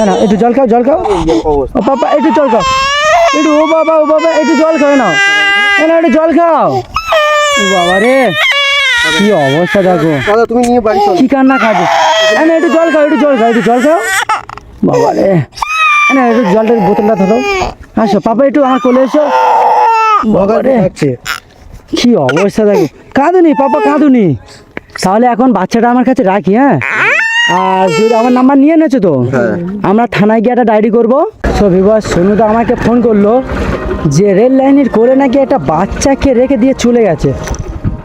না একটু জল খাও ও পাপা একটু জল খাও একটু ও বাবা একটু জল খাও না একটু জল খাও ও বাবা রে কি অবস্থা দেখো দাদা তুমি নিয়ে বাড়ি চলো। কি কান্না খাবে না একটু জল খাও বাবা রে না একটু জলটার বোতলটা ধরো আসো পাপা একটু আমার কোলে এসো বাবা রে কি অবস্থা দেখো কাঁদুনি পাপা কাঁদুনি তাহলে এখন বাচ্চাটা আমার কাছে রাখি হ্যাঁ আর যদি আমার নাম্বার নিয়ে নেছো তো আমরা থানায় গিয়ে একটা ডায়েরি করবো সো ভিউয়ার সোনুদা আমাকে ফোন করলো যে রেল লাইনের করে নাকি একটা বাচ্চাকে রেখে দিয়ে চলে গেছে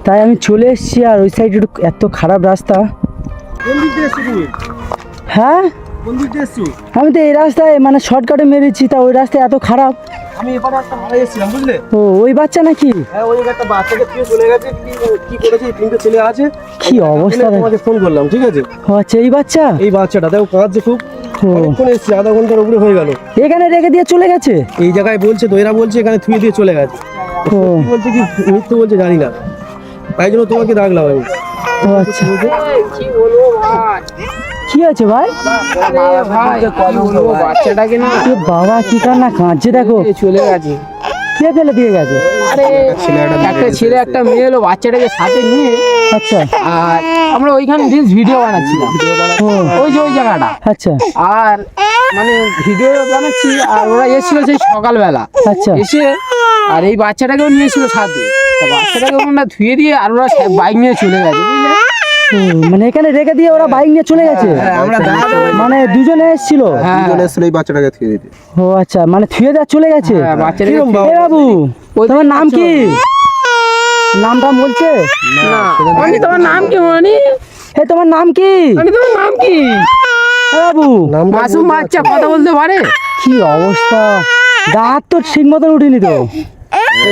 তাই আমি চলে এসেছি আর ওই সাইডে এত খারাপ রাস্তা হ্যাঁ আমি তো এই রাস্তায় মানে শর্টকাটে মেরেছি তা ওই রাস্তায় এত খারাপ আমি এবারে একটা মারা এসেছিলাম বুঝলে ও ওই বাচ্চা নাকি হ্যাঁ ওই একটা বাচ্চাকে তুই চলে গেছে কি করেছে তিনটে ছেলে আছে কি অবস্থা তোমাকে ফোন করলাম ঠিক আছে ও আচ্ছা এই বাচ্চা এই বাচ্চাটা দেখো কাঁদছে খুব অনেকক্ষণ এসেছি আধা ঘন্টার উপরে হয়ে গেল এখানে রেখে দিয়ে চলে গেছে এই জায়গায় বলছে তো এরা বলছে এখানে থুয়ে দিয়ে চলে গেছে ও বলছে কি মিথ্যে বলছে জানি না তাই জন্য তোমাকে ডাকলাম আমি ও আচ্ছা কি আছে ভাই বাচ্চাটাকে না এ বাবা কি কান্না কাঁদছে দেখো চলে গেছে কে ফেলে দিয়ে গেছে আরে একটা ছেলে একটা মেয়ে এলো বাচ্চাটাকে সাথে নিয়ে আচ্ছা আর আমরা ওইখানে রিলস ভিডিও বানাচ্ছিলাম ওই যে ওই জায়গাটা আচ্ছা আর মানে ভিডিও বানাচ্ছি আর ওরা এসেছিল সেই সকালবেলা আচ্ছা এসে আর এই বাচ্চাটাকেও নিয়েছিল সাথে তা বাচ্চাটাকে ওরা ধুয়ে দিয়ে আর ওরা বাইক নিয়ে চলে গেছে বুঝলে ও, মানে এখানে রেখে দিয়ে ওরা বাইক নিয়ে চলে গেছে আমরা মানে দুজনে এসেছিল দুজন এসেছিল এই বাচ্চাটাকে থুয়ে দিতে ও আচ্ছা মানে থুয়ে দেওয়া চলে গেছে বাচ্চাটাকে এ বাবু তোমার নাম কি নামটা বলছে না মানে তোমার নাম কি মানে হে তোমার নাম কি মানে তোমার নাম কি এ বাবু মাসুম বাচ্চা কথা বলতে পারে কি অবস্থা দাঁত তো ঠিক মতন উঠিনি তো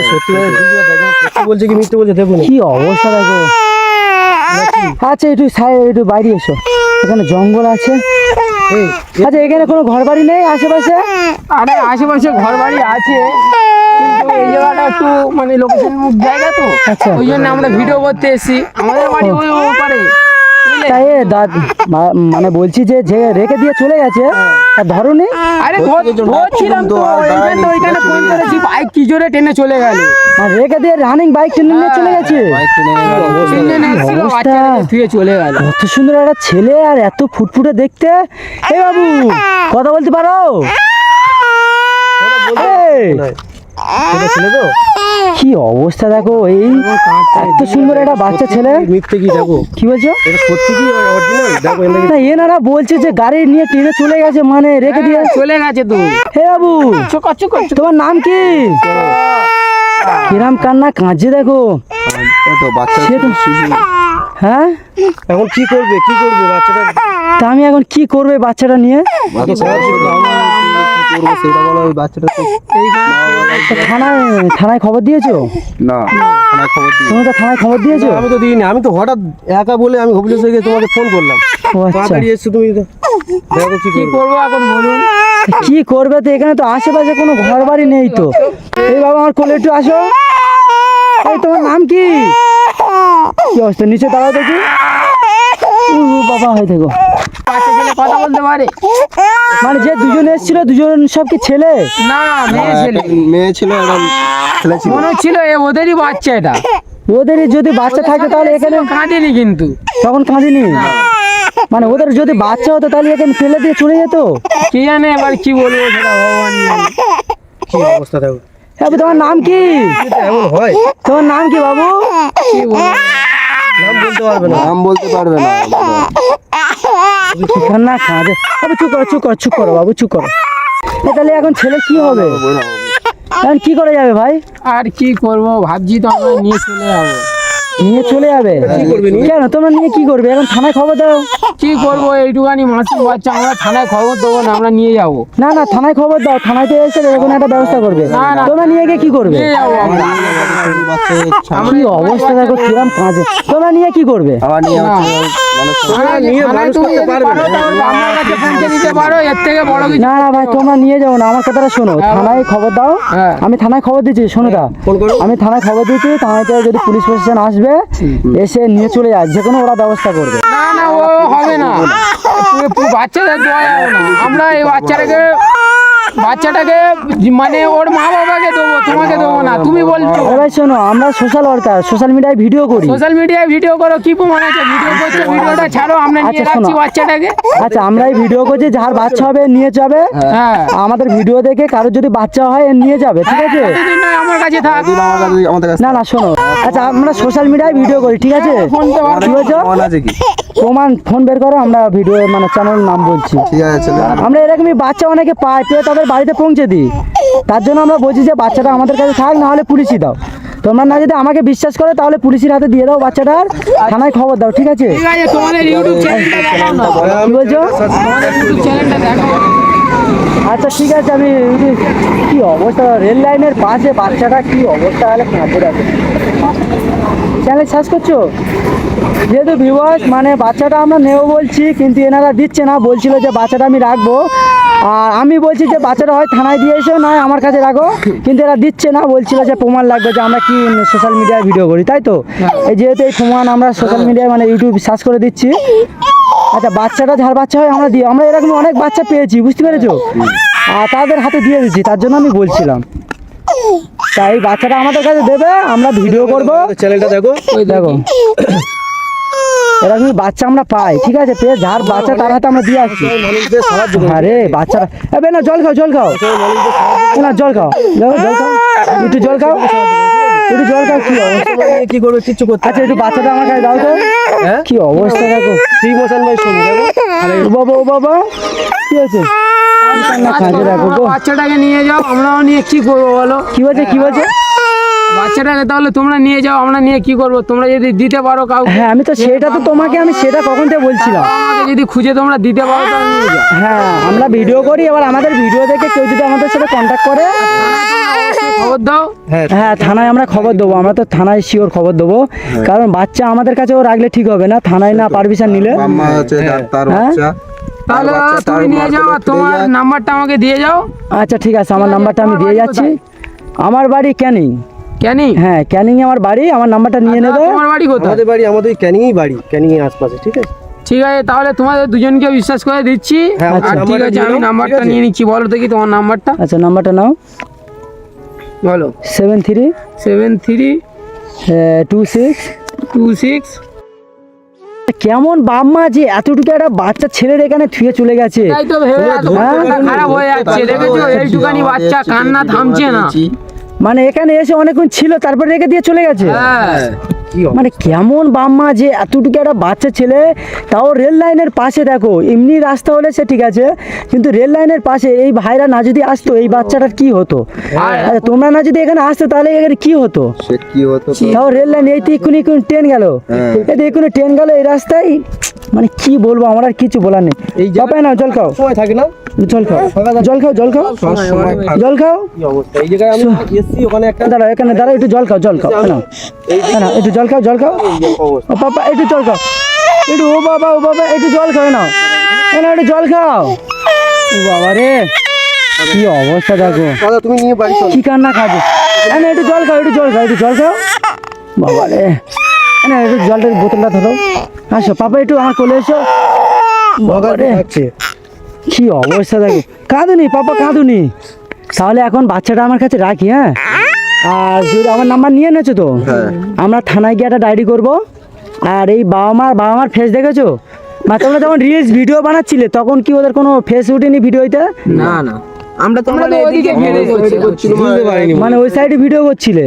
সত্যি ভিডিও দেখো সত্যি বলছে কি মিথ্যে বলছে দেখুন কি অবস্থা দেখো আচ্ছা একটু বাইরে এসো এখানে জঙ্গল আছে আচ্ছা এখানে কোনো ঘর বাড়ি নেই আশেপাশে আরে আশেপাশে ঘর বাড়ি আছে কিন্তু এই জায়গাটা একটু মানে লোকেশন মুখ জায়গা তো আচ্ছা। ওই জন্য আমরা ভিডিও করতে এসেছি আমাদের বাড়ি ওই ওপারে বুঝলে? তাই মানে বলছি যে রেখে দিয়ে চলে গেছে তা ধরুনি আরে ধরছিলাম তো ওইখানে ফোন করেছি বাইক কি জোরে টেনে চলে গেল আর রেখে দিয়ে রানিং বাইক টেনে নিয়ে চলে গেছে তিনজন এসেছিল, অবস্থা। বাচ্চাটাকে ধুয়ে চলে গেল কত সুন্দর একটা ছেলে আর এত ফুটফুটে দেখতে এই বাবু কথা বলতে পারো এই, ছেলে তো কি অবস্থা দেখো এই এত সুন্দর একটা বাচ্চা ছেলে মিথ্যে কি দেখো কি বলছো এটা সত্যি কি অরিজিনাল দেখো এখানে না এনারা বলছে যে গাড়ি নিয়ে ট্রেনে চলে গেছে মানে রেখে দিয়ে চলে গেছে তো হে বাবু চুকা চুকা তোমার নাম কি কিরাম কান্না কাঁদছে দেখো তো বাচ্চা সে তো হ্যাঁ এখন কি করবে বাচ্চাটা তা আমি এখন কি করবে বাচ্চাটা নিয়ে সেটা বলো ওই বাচ্চাটা তো তা থানায় খবর দিয়েছো না থানায় খবর দিই তুমি তো থানায় খবর দিয়েছো আমি তো দিইনি আমি তো হঠাৎ একা বলে আমি ভুবনেশ্বর থেকে তোমাকে ফোন করলাম ও আচ্ছা তাড়াতাড়ি এসছো তুমি তো দেখো কি কি করবে করবো এখন বলুন কি করবে তো এখানে তো আশেপাশে কোনো ঘর বাড়ি নেই তো এই বাবা আমার কোলে একটু আসো এই তোমার নাম কি কি অবস্থা নিচে দাঁড়াও দেখি বাবা হয়ে দেখো বাচ্চা ছেলে কথা বলতে পারে মানে যে দুজন এসেছিল দুজন সব কি ছেলে না মেয়ে ছেলে মেয়ে ছিল এরকম ছেলে ছিল মনে হচ্ছিল ওদেরই বাচ্চা এটা ওদের যদি বাচ্চা থাকে তাহলে এখানে কাঁদেনি কিন্তু তখন কাঁদিনি মানে ওদের যদি বাচ্চা হতো তাহলে এখানে ফেলে দিয়ে চলে যেত কি জানে এবার কি বলবো সেটা ভগবান জানে। কি অবস্থা দেখো বাবু তোমার নাম কি এটা এমন হয় তোমার নাম কি বাবু কি বলবো নাম বলতে পারবে না না কাঁদে বাবু চুপ করো বাবু চুপ করো তাহলে এখন ছেলে কি হবে এখন কি করে যাবে ভাই আর কি করব ভাবছি তো আমরা নিয়ে চলে যাবো নিয়ে চলে যাবে কেন তোমরা নিয়ে কি করবে এখন থানায় খবর দাও কি করবো এইটুখানি মাসুম বাচ্চা আমরা থানায় খবর দেবো না আমরা নিয়ে যাবো না থানায় খবর দাও থানায় এসে এরকম একটা ব্যবস্থা করবে না। তোমরা নিয়ে গিয়ে কি করবে নিয়ে যাবো আমরা কি অবস্থা দেখো কিরম কাঁদে তোমরা নিয়ে কি করবে আবার নিয়ে না, থানায় নিয়ে থানায় মানুষ তুমি করতে যদি পারবে পারো, না। তাহলে আমার কাছে পৌঁছে দিতে পারো, এর থেকে বড় কিছু না না ভাই তোমরা নিয়ে যাও না, আমার কথাটা শোনো, থানায় খবর দাও। হ্যাঁ। আমি থানায় খবর দিচ্ছি, শোনো দা, ফোন করো। আমি থানায় খবর দিচ্ছি, থানাতে যদি পুলিশ প্রশাসন আসবে এসে নিয়ে চলে যায়, যে কোনো ওরা ব্যবস্থা করবে। না না ও হবে না, তুমি বাচ্চাদের দেওয়া যাবে না। আমরা এই বাচ্চাটাকে মানে ওর মা বাবাকে দেবো, তোমাকে দেবো না। তুমি বলছো এবার শোনো, আমরা সোশ্যাল ওয়ার্কার, সোশ্যাল মিডিয়ায় ভিডিও করি। সোশ্যাল মিডিয়ায় ভিডিও করো, কি প্রমাণ আছে? ভিডিও করছো, ভিডিওটা ছাড়ো, আমরা নিয়ে আচ্ছা, যাচ্ছি শোনো। বাচ্চাটাকে। আচ্ছা, আমরাই ভিডিও করছি, যার বাচ্চা হবে নিয়ে যাবে। হ্যাঁ আমাদের ভিডিও দেখে কারোর যদি বাচ্চা হয় এ নিয়ে যাবে, ঠিক আছে? এতদিন নয়, আমার কাছে থাক। আমাদের কাছে না না শোনো, আচ্ছা আমরা সোশ্যাল মিডিয়ায় ভিডিও করি, ঠিক আছে? ফোনটা বার কি বলছো? ফোন আছে কি? প্রমাণ, ফোন বের করো, আমরা ভিডিও মানে চ্যানেল নাম বলছি। ঠিক আছে চলে আমরা এরকমই বাচ্চা অনেকে পায়, পেয়ে তাদের বাড়িতে পৌঁছে দিই। তার জন্য আমরা বলছি যে বাচ্চাটা আমাদের কাছে থাক, না হলে পুলিশই দাও। তোমরা না যদি আমাকে বিশ্বাস করো তাহলে পুলিশের হাতে দিয়ে দাও বাচ্চাটার, থানায় খবর দাও, ঠিক আছে? ঠিক আছে, তোমাদের ইউটিউব চ্যানেলটা দেখাও না। কি বলছো? তোমাদের ইউটিউব চ্যানেলটা দেখাও। আচ্ছা ঠিক আছে, আমি কি অবস্থা, রেল লাইনের পাশে বাচ্চাটা কি অবস্থা হলে কাঁদে রাখে। চ্যানেল সার্চ করছো? যেহেতু ভিউয়ার্স মানে বাচ্চাটা আমরা নেবো বলছি, কিন্তু এনারা দিচ্ছে না, বলছিল যে বাচ্চাটা আমি রাখবো। আর আমি বলছি যে বাচ্চাটা হয় থানায় দিয়ে এসো, নয় আমার কাছে রাখো, কিন্তু এরা দিচ্ছে না, বলছিল যে প্রমাণ লাগবে যে আমরা কি সোশ্যাল মিডিয়ায় ভিডিও করি, তাই তো? এই যেহেতু এই প্রমাণ আমরা সোশ্যাল মিডিয়ায় মানে ইউটিউব সার্চ করে দিচ্ছি। আচ্ছা, বাচ্চাটা যার বাচ্চা হয় আমরা দিই, আমরা এরকম অনেক বাচ্চা পেয়েছি, বুঝতে পেরেছো? আর তাদের হাতে দিয়ে দিচ্ছি, তার জন্য আমি বলছিলাম। তাই বাচ্চাটা আমাদের কাছে দেবে, আমরা ভিডিও করবো। চ্যানেলটা দেখো। ওই দেখো এরকমই বাচ্চা আমরা পাই, ঠিক আছে? পেয়ে যার বাচ্চা তার হাতে আমরা দিয়ে আসছি। মানুষদের সাহায্য করো। আরে বাচ্চারা এবে না, জল খাও, জল খাও, না জল খাও, যাও, জল খাও, একটু জল খাও, একটু জল খাও। কি অবস্থা, কি করবে কিচ্ছু করতে আচ্ছা একটু বাচ্চাটা আমার কাছে দাও তো। হ্যাঁ? কি অবস্থা দেখো। শ্রী মোশন ভাই শোনো দেখো। ও বাবা, ও বাবা, কি হয়েছে? কি কান্না খাচ্ছে দেখো গো। বাচ্চাটাকে নিয়ে যাও, আমরাও নিয়ে কি করবো বলো? কি বলছে, কি বলছে? বাচ্চাটাকে তাহলে তোমরা নিয়ে যাও, আমরা নিয়ে কি করবো? তোমরা যদি দিতে পারো কাউকে, হ্যাঁ আমি তো সেটা তো তোমাকে আমি সেটা কখন থেকে বলছিলাম। আমাকে যদি খুঁজে তোমরা দিতে পারো তাহলে নিয়ে যাও। হ্যাঁ আমরা ভিডিও করি, এবার আমাদের ভিডিও দেখে কেউ যদি আমাদের সাথে কন্ট্যাক্ট করে, খবর দাও। হ্যাঁ থানায় আমরা খবর দেবো, আমরা তো থানায় শিওর খবর দেবো। কারণ বাচ্চা আমাদের কাছেও রাখলে ঠিক হবে না, থানায় না পারমিশন নিলে। মামা আছে ডাক্তার হ্যাঁ? বাচ্চা তাহলে দাদা তুমি নিয়ে যাও, আর তোমার নাম্বারটা আমাকে দিয়ে যাও। আচ্ছা ঠিক আছে, আমার নাম্বারটা আমি দিয়ে যাচ্ছি। আমার বাড়ি ক্যানিং। ক্যানিং? হ্যাঁ ক্যানিং আমার বাড়ি, আমার নাম্বারটা নিয়ে নেবে। তোমার বাড়ি কোথায়? আমাদের বাড়ি আমাদের ক্যানিংই বাড়ি, ক্যানিং এর আশপাশে, ঠিক আছে? ঠিক আছে, তাহলে তোমাদের দুজনকে বিশ্বাস করে দিচ্ছি। হ্যাঁ, আর ঠিক নাম্বারটা আছে, দিয়ে আমি দাও, নাম্বারটা ঠিক আছে? নিয়ে নিচ্ছি। বলো দেখি তোমার নাম্বারটা। আচ্ছা নাম্বারটা নাও, বলো। 7326। 7326। কেমন বাম্মা যে এতটুকু একটা বাচ্চা ছেলের এখানে থুয়ে চলে গেছে। তাই তো ভেবে এত মনটা খারাপ হয়ে যাচ্ছে, দেখেছো? এইটুখানি বাচ্চা কান্না থামছে না। মানে এখানে এসে অনেকক্ষণ ছিল, তারপর রেখে দিয়ে চলে গেছে। হ্যাঁ, কি হবে? মানে কেমন বাম্মা যে এতটুকু একটা বাচ্চা ছেলে, তাও রেল লাইনের পাশে। দেখো এমনি রাস্তা হলে সে ঠিক আছে, কিন্তু রেল লাইনের পাশে এই ভাইরা না যদি আসতো, এই বাচ্চাটার কি হতো? আচ্ছা, তোমরা না যদি এখানে আসতো তাহলে এখানে কি হতো? সে কি হতো তো? তাও রেল লাইন এই তো এক্ষুনি ট্রেন গেল, এই তো এক্ষুনি ট্রেন গেল এই রাস্তায়। মানে কি বলবো, আমার আর কিছু বলার নেই। এই যে বাপাই না, জল খাও, সময় থাকে না, জল খাও, জল খাও, জল খাও, জল খাও। কি অবস্থা? এই জায়গায় আমি এসছি, ওখানে একটা দাঁড়াও, এখানে দাঁড়াও, একটু জল খাও, জল খাও, না একটু জল খাও, জল খাও। অবস্থা। ও বাবা একটু জল খাও, একটু, ও বাবা, ও বাবা একটু জল খাও, না একটু জল খাও। ও বাবা রে, কি অবস্থা দেখো, দাদা তুমি নিয়ে বাড়ি চলো। কি কান্না খাবো। না একটু জল খাও, একটু জল খাও, একটু জল খাও। বাবা রে, না একটু জলটার বোতলটা ধরো, আসো পাপা একটু আমার কোলে এসো। বাবা রে, আছে কি অবস্থা দেখো। কাঁদুনি পাপা, কাঁদুনি। তাহলে এখন বাচ্চাটা আমার কাছে রাখি, হ্যাঁ? আর যদি আমার নাম্বার নিয়ে নেছো তো, আমরা থানায় গিয়ে একটা ডায়েরি করবো। আর এই বাবা মার ফেস দেখেছো? মানে তোমরা যখন রিলস ভিডিও বানাচ্ছিলে তখন কি ওদের কোনো ফেস উঠেনি ভিডিওতে? না না, আমরা তো ওইদিকে ভিডিও করছি। বুঝতে পারিনি। মানে ওই সাইডে ভিডিও করছিলে?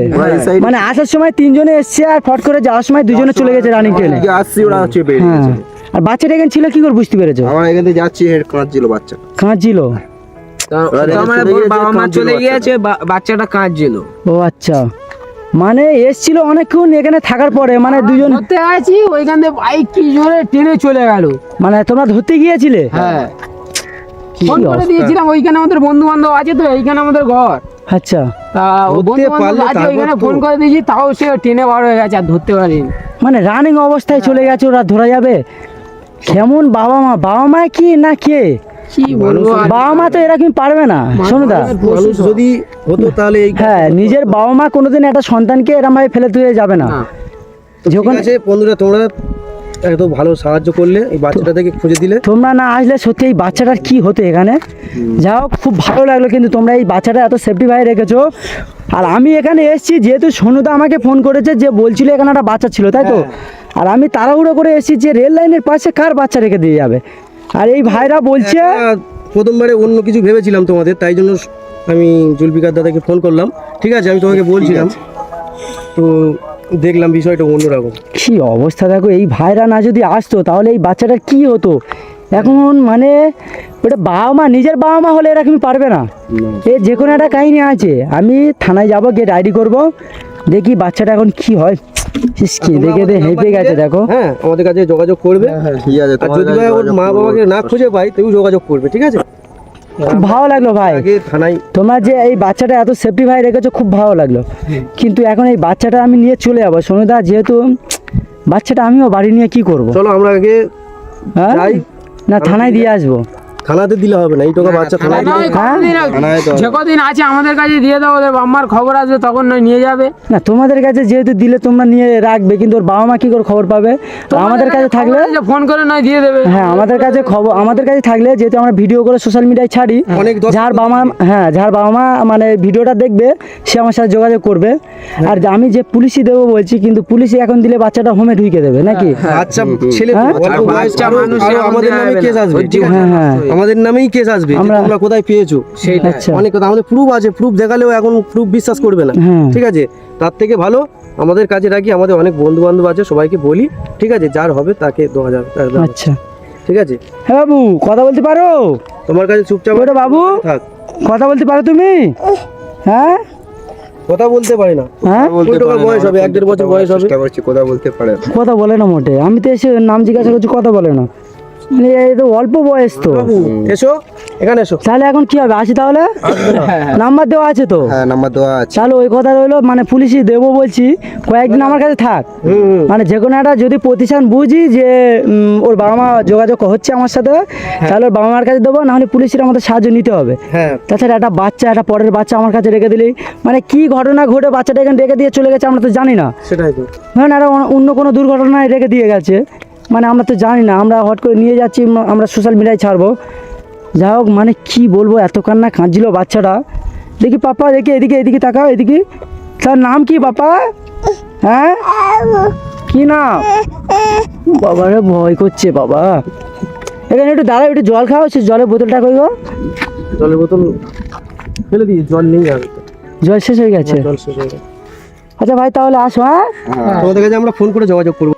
মানে আসার সময় তিনজনে এসছে, আর ফট করে যাওয়ার সময় দুজনে চলে গেছে রানিং ট্রেনে। এদিকে আসছি ওরা হচ্ছে বেরিয়ে হ্যাঁ, গেছে। আর বাচ্চাটা এখানে ছিল কি করে বুঝতে পেরেছো? আমার এখান থেকে যাচ্ছি, হেড কাঁদছিল বাচ্চা। কাঁদছিল? বাবা মা চলে গিয়েছে, বাচ্চাটা কাঁদছিল। ও আচ্ছা, মানে এসছিল অনেকক্ষণ এখানে থাকার পরে, মানে দুজন ধরতে আছি, ওইখান থেকে বাইক কি জোরে টেনে চলে গেল। মানে তোমরা ধরতে গিয়েছিলে? হ্যাঁ, কি ফোন করে অবস্থা। দিয়েছিলাম, ওইখানে আমাদের বন্ধু বান্ধব আছে তো, এইখানে আমাদের ঘর। আচ্ছা, তা ধরতে বন্ধু পারলে বান্ধব আছে, তারপর ওইখানে তো- ফোন করে দিয়েছি, তাও সে টেনে বার হয়ে গেছে, আর ধরতে পারিনি। মানে রানিং অবস্থায় চলে গেছে, ওরা ধরা যাবে? কেমন বাবা মা কি না কে কি বলবো আর বাবা মা তো এরকম পারবে না শোনুদা। মানুষ যদি হতো তাহলে এই হ্যাঁ নিজের বাবা মা কোনোদিন একটা সন্তানকে এরম ভাবে ফেলে তুলে যাবে না। না। যখন ঠিক আছে বন্ধুরা, তোমরা এত ভালো সাহায্য করলে, এই বাচ্চাটা থেকে খুঁজে দিলে। তোমরা না আসলে সত্যি এই বাচ্চাটার কি হতো এখানে। যা হোক খুব ভালো লাগলো কিন্তু তোমরা এই বাচ্চাটা এত সেফটি ভাই রেখেছো। আর আমি এখানে এসেছি যেহেতু সোনুদা আমাকে ফোন করেছে যে বলছিল এখানে একটা বাচ্চা ছিল তাই তো। আর আমি তাড়াহুড়ো করে এসেছি যে রেল লাইনের পাশে কার বাচ্চা রেখে দিয়ে যাবে। আর এই ভাইরা বলছে প্রথমবারে অন্য কিছু ভেবেছিলাম তোমাদের, তাই জন্য আমি জুলফিকার দাদাকে ফোন করলাম। ঠিক আছে, আমি তোমাকে বলছিলাম, তো দেখলাম বিষয়টা অন্যরকম। কি অবস্থা দেখো, এই ভাইরা না যদি আসতো তাহলে এই বাচ্চাটার কি হতো এখন। মানে ওটা বাবা মা, নিজের বাবা মা হলে এরকমই পারবে না। এ যে কোনো একটা কাহিনী আছে। আমি থানায় যাব, গিয়ে ডায়েরি করব, দেখি বাচ্চাটা এখন কি হয়। কি দেখে হেঁপে গেছে দেখো। হ্যাঁ, আমাদের কাছে যোগাযোগ করবে। ঠিক আছে, আর যদি ভাই ওর মা বাবাকে না খুঁজে পাই তবু যোগাযোগ করবে। ঠিক আছে, খুব ভালো লাগলো ভাই আগে থানায়। তোমরা যে এই বাচ্চাটা এত সেফটি ভাই রেখেছো, খুব ভালো লাগলো। কিন্তু এখন এই বাচ্চাটা আমি নিয়ে চলে যাবো সোনুদা, যেহেতু বাচ্চাটা আমিও বাড়ি নিয়ে কি করব। চলো আমরা আগে হ্যাঁ যাই। না থানায় দিয়ে আসবো। থানাতে দিলে হবে না, এই টাকা বাচ্চা থানায় দিলে। যে কদিন আছে আমাদের কাছে দিয়ে দাও, ওদের বাম্মার খবর আসবে তখন নয় নিয়ে যাবে। না তোমাদের কাছে যেহেতু দিলে তোমরা নিয়ে রাখবে, কিন্তু ওর বাবা মা কি করে খবর পাবে। আর আমাদের কাছে থাকলে ফোন করে নয় দিয়ে দেবে। হ্যাঁ আমাদের কাছে খবর, আমাদের কাছে থাকলে যেহেতু আমরা ভিডিও করে সোশ্যাল মিডিয়ায় ছাড়ি, অনেক দর্শক যার বাবা মা, হ্যাঁ যার বাবা মা মানে ভিডিওটা দেখবে সে আমার সাথে যোগাযোগ করবে। আর আমি যে পুলিশই দেবো বলছি, কিন্তু পুলিশই এখন দিলে বাচ্চাটা হোমে ঢুকে দেবে নাকি। বাচ্চা ছেলে তো, হ্যাঁ? অল্প বয়স, বাচ্চা আরো- মানুষ আরো এখন আমাদের দেয়া নামে যাবে কেস না। আসবে। ঠিক আছে, হ্যাঁ হ্যাঁ আমাদের নামেই কেস আসবে যে আমরা- তোমরা কোথায় পেয়েছো। সেইটাই। আচ্ছা অনেক কথা আমাদের প্রুফ আছে, প্রুফ দেখালেও এখন প্রুফ বিশ্বাস করবে না। হ্যাঁ। ঠিক আছে, তার থেকে ভালো আমাদের কাছে রাখি। আমাদের অনেক বন্ধু বান্ধব আছে, সবাইকে বলি। ঠিক আছে, যার হবে তাকে 2000 টাকা দেওয়া হবে। আচ্ছা ঠিক আছে, হ্যাঁ বাবু কথা বলতে পারো, তোমার কাছে চুপচাপ ওটা বাবু থাক। কথা বলতে পারো তুমি। হ্যাঁ কথা বলতে পারে না। হ্যাঁ বলতে ওই টাকার পারে না, বয়স হবে, এখন 1.5 বছর বয়স হবে। চেষ্টা করছি, কথা বলতে পারে না। কথা বলে না মোটে। আমি তো এসে নাম জিজ্ঞাসা করছি, কথা বলে না। মানে এই তো অল্প বয়স তো। বাবু এসো, এখানে এসো। তাহলে এখন কি হবে, আসি তাহলে। নাম্বার দেওয়া আছে তো। হ্যাঁ, নাম্বার দেওয়া আছে। তাহলে ওই কথা রইলো, মানে পুলিশই দেবো বলছি, কয়েকদিন আমার কাছে থাক। মানে যে কোনো একটা যদি প্রতিষ্ঠান বুঝি যে ওর বাবা মা যোগাযোগ হচ্ছে আমার সাথে, তাহলে ওর বাবা মার কাছে দেবো, নাহলে পুলিশের আমাদের সাহায্য নিতে হবে। হ্যাঁ, তাছাড়া একটা বাচ্চা, একটা পরের বাচ্চা আমার কাছে রেখে দিলেই মানে কি ঘটনা ঘটে বাচ্চাটা এখানে রেখে দিয়ে চলে গেছে আমরা তো জানি না। সেটাই তো। ধরেন একটা অন্য কোনো দুর্ঘটনায় রেখে দিয়ে গেছে, মানে আমরা তো জানি না, আমরা হট করে নিয়ে যাচ্ছি, আমরা সোশ্যাল মিডিয়ায় ছাড়বো। যাই হোক মানে কি বলবো, এত কান্না কাঁদছিল বাচ্চাটা। দেখি পাপা, দেখি এদিকে, এদিকে তাকাও, এদিকে। তার নাম কি পাপা? হ্যাঁ কি নাম? বাবারে ভয় করছে বাবা। এখানে একটু দাঁড়াও, একটু জল খাও, সে জলের বোতলটা কই গো? জলের বোতল ফেলে দিই, জল নেই আর। জল শেষ হয়ে গেছে। জল শেষ হয়ে গেছে। আচ্ছা ভাই তাহলে আসো। হ্যাঁ তোমাদের কাছে আমরা ফোন করে যোগাযোগ করবো।